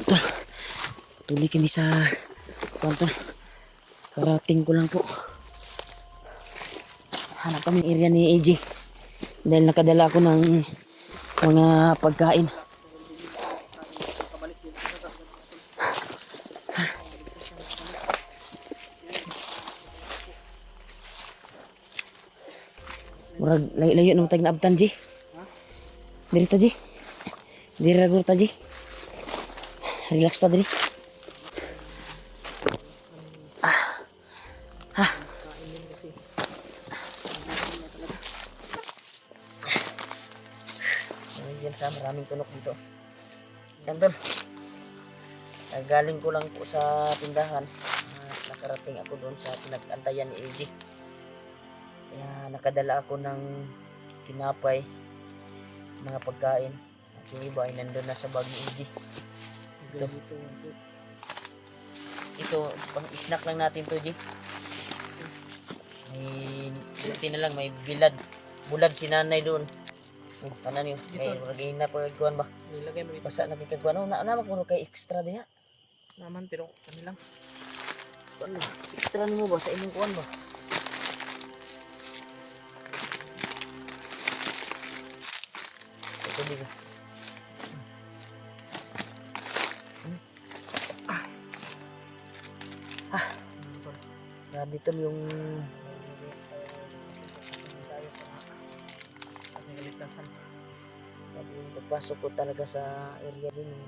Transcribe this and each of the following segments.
tol. Tuloy kami sa tol. Karating ko lang po. Hanap kami ng area ni AJ. Dahil nakadala ako ng mga pagkain. Murag layo na matag na abtan, Ji. Diri ta, Ji. Diri ragur ta, Ji. Relax ta, diri. Diyan sa maraming tunok dito. Yan, tol. Galing ko lang po sa tindahan. Nakarating ako doon sa pinag-antayan ni AJ. Kaya nakadala ako ng tinapay, mga pagkain. At yung iba ay nandun na sa bag ni AJ. Ito, pang-snack lang natin to, AJ. May buti na lang, may bulad si nanay doon. Ano niyo? May lagay na po kagkuhan ba? Nilagay mo ito. Basta na kagkuhan. Naman ko kay extra diha. Naman pero kami lang. Ano? Extra nimo ba sa imong kuhan ba? Ito diba? Grabe tol yung pagpasok ko talaga sa area din yung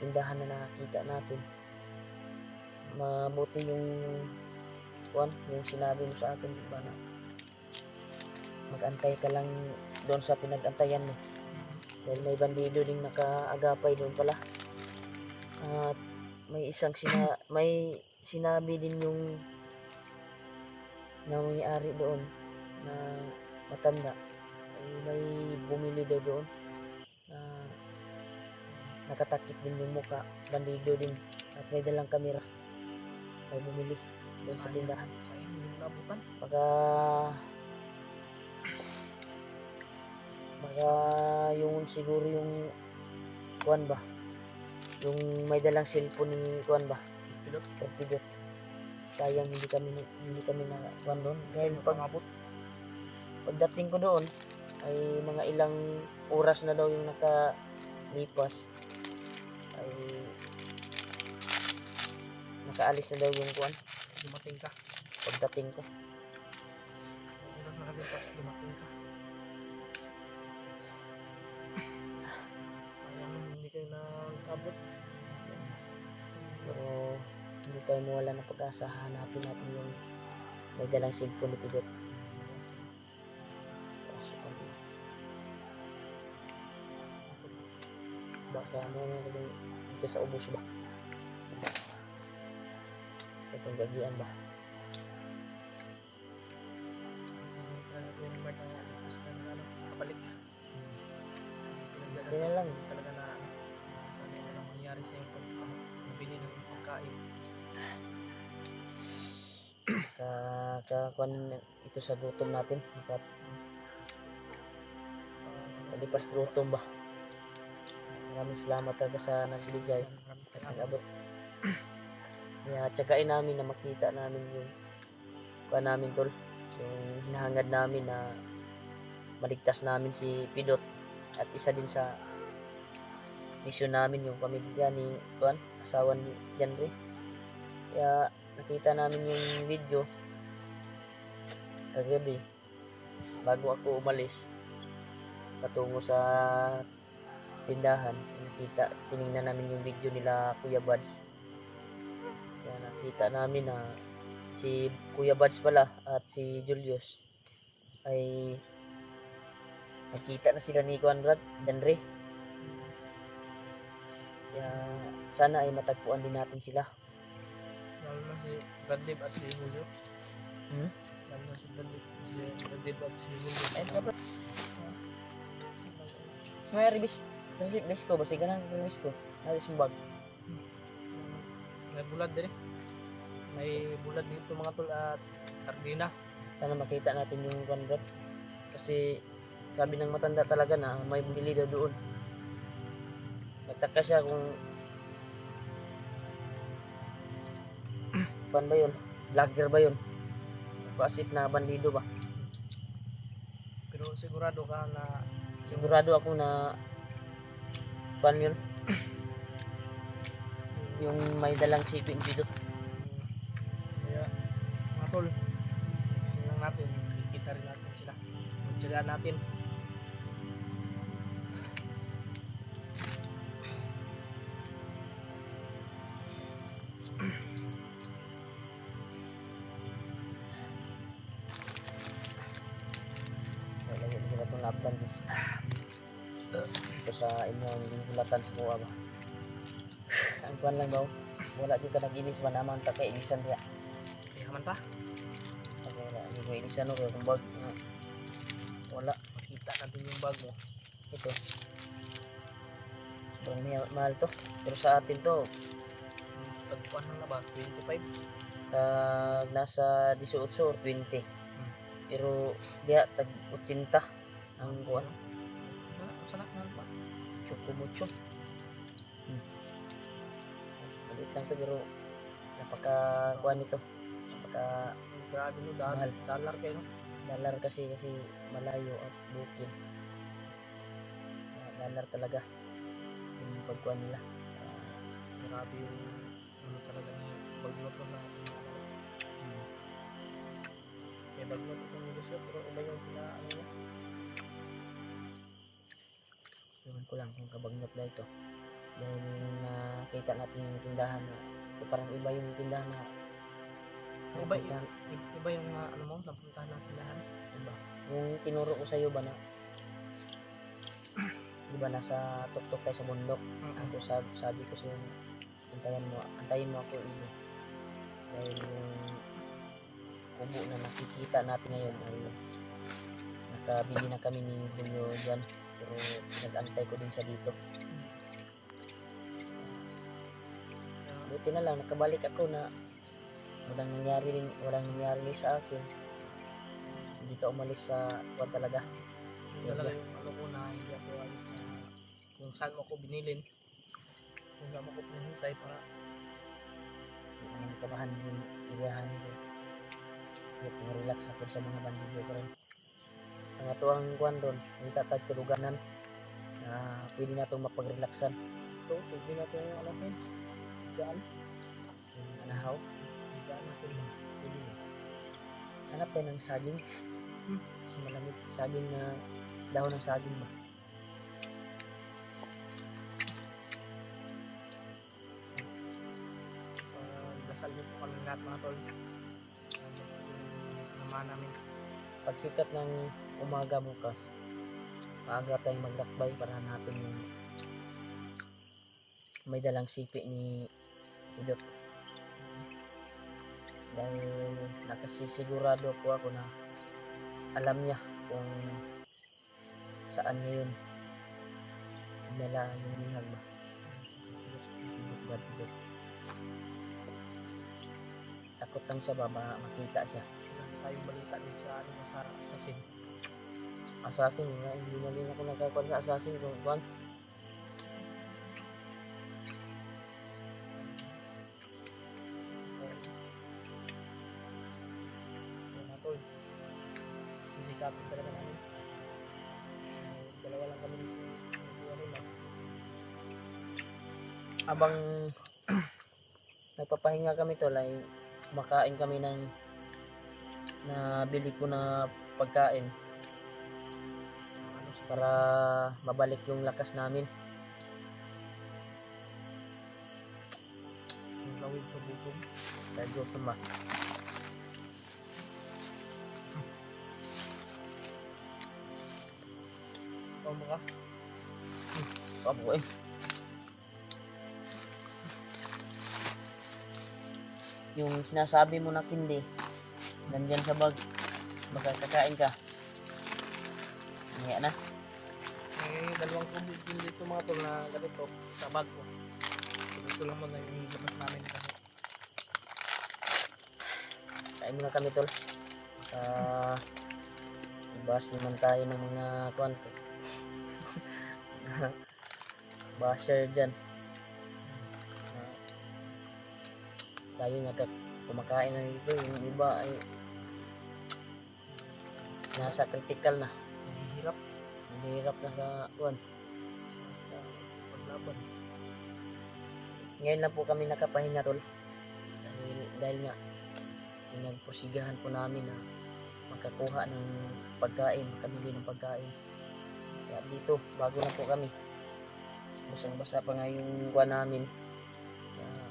tindahan na nakita natin. Mabuti yung sinabi mo sa akin, diba, na mag-antay ka lang doon sa pinag-antayan mo dahil may bandido ding nakaagapay doon pala. At may isang may sinabi din yung nangyari doon na matanda ay may bumili daw doon na nakatakip din yung muka, bandido din, at may dalang kamera, may bumili doon sa tindahan. Baka yung siguro yung kuwan ba, yung may dalang cellphone ni kuwan ba, pilot. Sayang hindi kami na kuwan doon dahil pagdating ko doon ay mga ilang oras na daw yung nakalipas, ay nakaalis na daw yung kuwan. Dumating ka. Pagdating ko Oras nakalipas, dumating ka. Sayang hindi kayo nakabot. pero hindi tayo mawala ng pag-asa. Hanapin natin yung may dalang cellphone ni Pidot. Baka dito sa ubos ba? Itong gagian ba? Kapalit. Hindi na lang. Talaga na sana yun lang mangyari sa iyo pag bili ng pagkain. Kuan ito sa gutom natin. Palipas gutom ba? Maraming salamat talaga sa nagbigay at nag-abot. Kaya tsagain namin na makita namin yung kuan namin, tol. Yung hinahangad namin na maligtas namin si Pidot, at isa din sa mission namin yung pamilya ni kuan, asawa ni Janre. Kaya nakita namin yung video kagabi bago ako umalis patungo sa tindahan. Tiningnan namin yung video nila Kuya Buds. Kaya nakita namin na si Kuya Buds pala at si Julius ay nakita na sila ni Conrad Janre. Kaya sana ay matagpuan din natin sila. Lalo na si Bradley at si Julio. Lalo na si Bradley at si Julio. Ay, dapat. May ribis ko, basta ganang ribis ko. Halos yung bag. May bulad din eh. May bulad dito mga tol at sardinas. Sana makita natin yung Conrad. Kasi sabi ng matanda talaga na may bumili daw doon. Nagtaka siya kung Pan ba yun? Vlogger ba yun? Pasip na bandido ba? Pero sigurado ka na Sigurado ako na pan yun. Yung may dalang siping pidot. kaya mga tol, silang natin, ikita rin natin sila. Magtsagaan natin. Wala yun sila itong lapdan. Ito sa inyo hindi bulatan sa buwa ba? Ang kuhan lang daw. Wala dito nag-inis ba naman ta kay inisan niya. Kaya man ta, Wala hindi ko inisan no kaya kung bag wala. makita natin yung bag mo. Ito. Sobrang mahal to. Pero sa atin to Tagpuan na ba? 25? nasa 18 or 20. Pero diya tag 80 ang kuhan. Sana ba? Choco mucho. Maliit lang to pero napaka kuhan nito. Napaka Grabe no, Mahal. dollar kayo no? dollar kasi malayo at bukid. Dollar talaga yung pagkuhan nila. Grabe yung ano talaga ng bagnot no na kaya bagnot itong negosyo pero iba yung pina ano niya. Ewan ko lang kung kabagnot na ito. Dahil yung nakita natin yung tindahan na ito parang iba yung tindahan na Iba, napuntahan. iba yung ano mo, napuntahan natin lahat. Diba? Yung tinuro ko sa iyo ba na di ba nasa tuktok tayo sa bundok. Ako sabi ko sa iyo antayin mo ako iyo. Dahil yung kubo na nakikita natin ngayon ay nakabili na kami ni Julio dyan pero nag-antay ko din siya dito. Buti na lang nakabalik ako na walang nangyari sa akin. Hindi ka umalis sa kuwan talaga. Yung talaga yung ano ko na hindi ako alis sa kung saan mo ako binilin. Kung saan mo ako pinahintay para Hindi ko nang kabahan yung iriyahan ko. Hindi relax ako sa mga bandido ko rin. Ang atuang kuwan doon, yung tatagtuluganan na pwede na itong mapag-relaxan. ito, pwede natin yung ano ko. Diyan, Yung anahaw. diyan natin mo. Pwede mo. Hanap tayo ng saging. Kasi malamig. Saging na dahon ng saging ba? Dasal niyo po kami lahat mga tol. Naman namin. Pagsikat ng umaga bukas, maaga tayong maglakbay para hanapin yung may dalang sipi ni Idot. Dahil nakasisigurado po ako na alam niya kung saan niya yun nila yung nihag ba. Takot lang siya ba makita siya. Wala tayong balita din sa ano sa assassin. Assassin nga, hindi na rin ako nagkakuan sa assassin kung kuan. Kaya mga tol, hindi kapit talaga namin. Dalawa lang kami dito. Ano lang. Abang nagpapahinga kami tol ay makain kami ng nabili ko na pagkain para mabalik yung lakas namin. Yung lawid sa bukong. Dahil gusto ba? Ikaw mo ka? Abo eh. Yung sinasabi mo na kindi, nandyan sa bag, magkakain ka. Niya na. May dalawang tubig din dito mga tol na ganito sa bag ko. Ito lang muna yung labas namin kasi Kain muna kami tol. Ibas naman tayo ng mga kwanto. Basher dyan. Lalo kumakain na dito. Yung iba ay nasa critical na. Nahihirap. Mahirap na sa kuwan. Sa paglaban. Ngayon lang po kami nakapahinga tol. Dahil nga pinagpusigahan po namin na makakuha ng pagkain, makabili ng pagkain. Kaya dito, bago na po kami. Basang-basa pa nga yung kuwan namin. Kaya,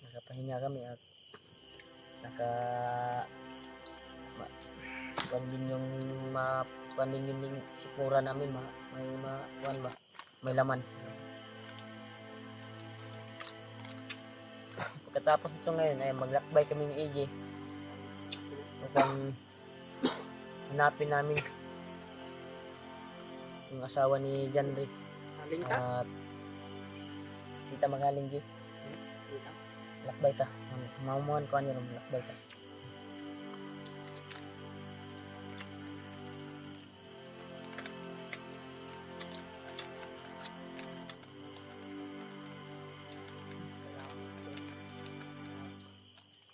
nakapahinga kami at kuwan din yung sikmura namin may laman. Pagkatapos ito ngayon ay maglakbay kami ni EJ. Hanapin namin yung asawa ni Janry Aling ka? at kita magaling di lakbay ta. Maumuhan ko niya ng lakbay ta.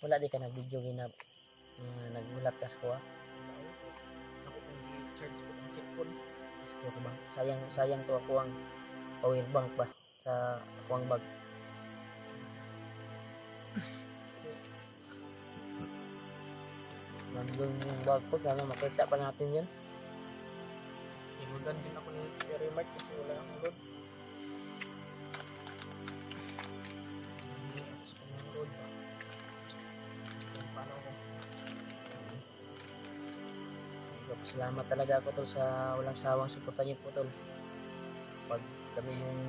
Wala di ka nag-video ginab nagbulat ka sa kuha. Ako kung i-charge ko ng cellphone. Siguro ba? Sayang to ako ang power bank ba sa ako ang bag. Nandun yung bag ko, sana makita pa natin yan. Inudan din ako ni Jerry Mark kasi wala akong road. Road ba? Paano ako? Salamat talaga ako tol sa walang sawang suporta niyo po tol. Pag kami yung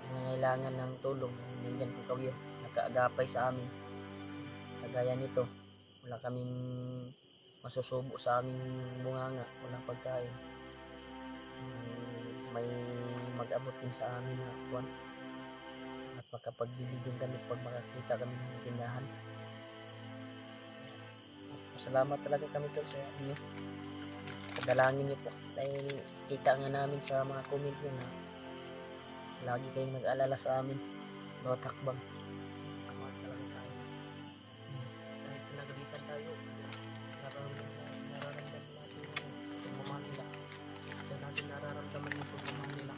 nangangailangan ng tulong, nandiyan po kayo, nakaagapay sa amin. Kagaya nito, wala kaming masusubo sa aming bunganga, walang pagkain. May mag-abot din sa amin na kuwan at makapagbili din kami pag makakita kami ng tindahan. Salamat talaga kami tol sa inyo. Padalangin niyo po dahil kita nga namin sa mga comment niyo na lagi kayong nag-alala sa amin bawat hakbang. Salamat talaga tayo. Kahit pinagalitan tayo, nararamdaman natin yung pagmamahal nila. Kasi natin nararamdaman yung pagmamahal nila.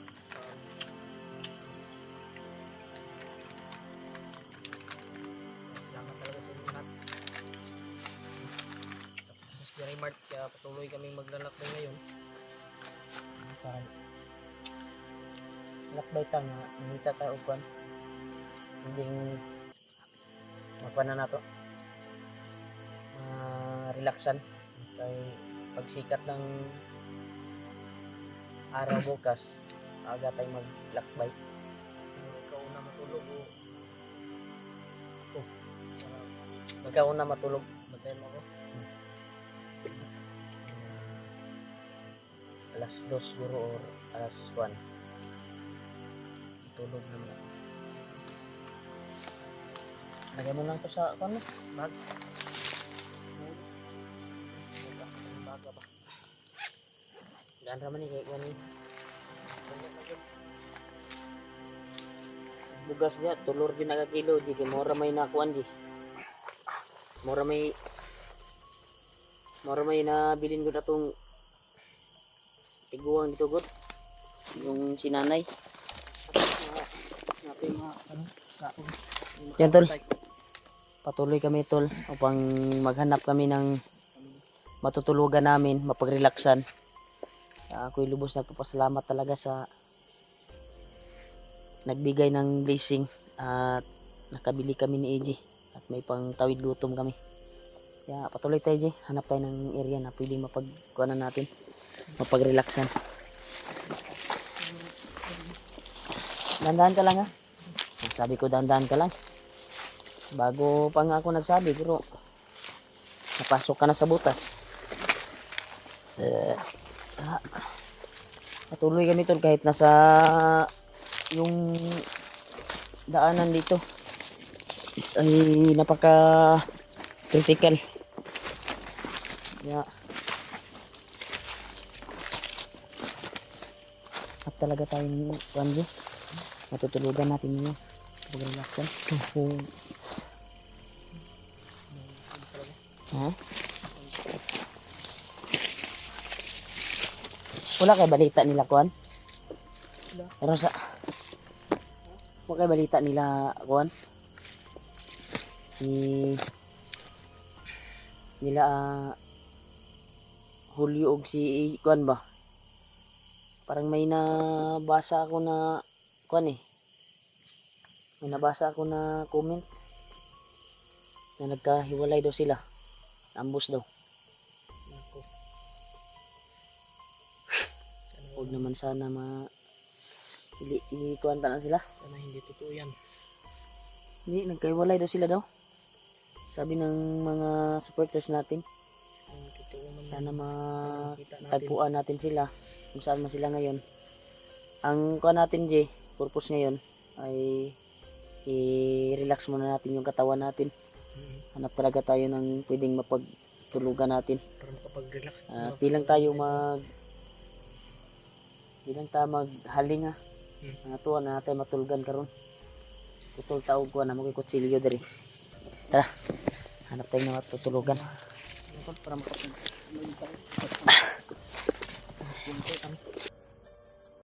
Salamat talaga sa inyo lahat. Tapos Jerry Mart, kaya patuloy kaming maglalakbay ngayon. Parang lakbay ta nga nita tayo kuwan hindi magpanan na to relaxan kay pagsikat ng araw bukas aga tayo maglakbay. Ikaw na matulog o Ikaw na matulog. batayin mo ako. Alas 2 siguro or alas 1 tulog naman ako. Lagyan mo lang to sa ano Bag. Baga ba? gaan raman ni kay kuan bugas niya tulor din nakakilo di kay mura may nakuan di mura may nabilin ko atong tiguang dito god yung sinanay. Natin mga kaon. Yan tol, patuloy kami tol upang maghanap kami ng matutulugan namin, mapagrelaxan. Ako'y lubos nagpapasalamat talaga sa nagbigay ng blessing at nakabili kami ni EJ at may pang tawid gutom kami. Kaya patuloy tayo EJ, hanap tayo ng area na pwedeng mapagkuhanan natin, mapagrelaxan. Dandahan ka lang ha. Sabi ko dandahan ka lang. Bago pa nga ako nagsabi, pero napasok ka na sa butas. Patuloy kami tol kahit nasa yung daanan dito ay napaka critical. Yeah. At talaga tayong kanji. Matutulugan natin yun. Mag-relax yan. Ha? Wala kay balita nila kuan? Pero sa wala kay balita nila kuan? Nila Julio og si kuan ba? Parang may nabasa ako na kuan eh. May nabasa ako na comment na nagkahiwalay daw sila. Ambos daw. Nako. Huwag naman sana kuan ta na sila. Sana hindi totoo yan. Hindi, nagkahiwalay daw sila daw. Sabi ng mga supporters natin. Kung totoo man Sana makita natin. tagpuan natin sila kung saan man sila ngayon. Ang kuan natin, Jay, purpose ngayon ay i-relax muna natin yung katawan natin. Hanap talaga tayo ng pwedeng mapagtulugan natin. Para makapag-relax. Di lang tayo maghaling ha. Tuwa na natin matulgan karon. Putol taog ko na magkikutsilyo diri. Tara. Hanap tayo ng matutulugan. Para makapag-relax.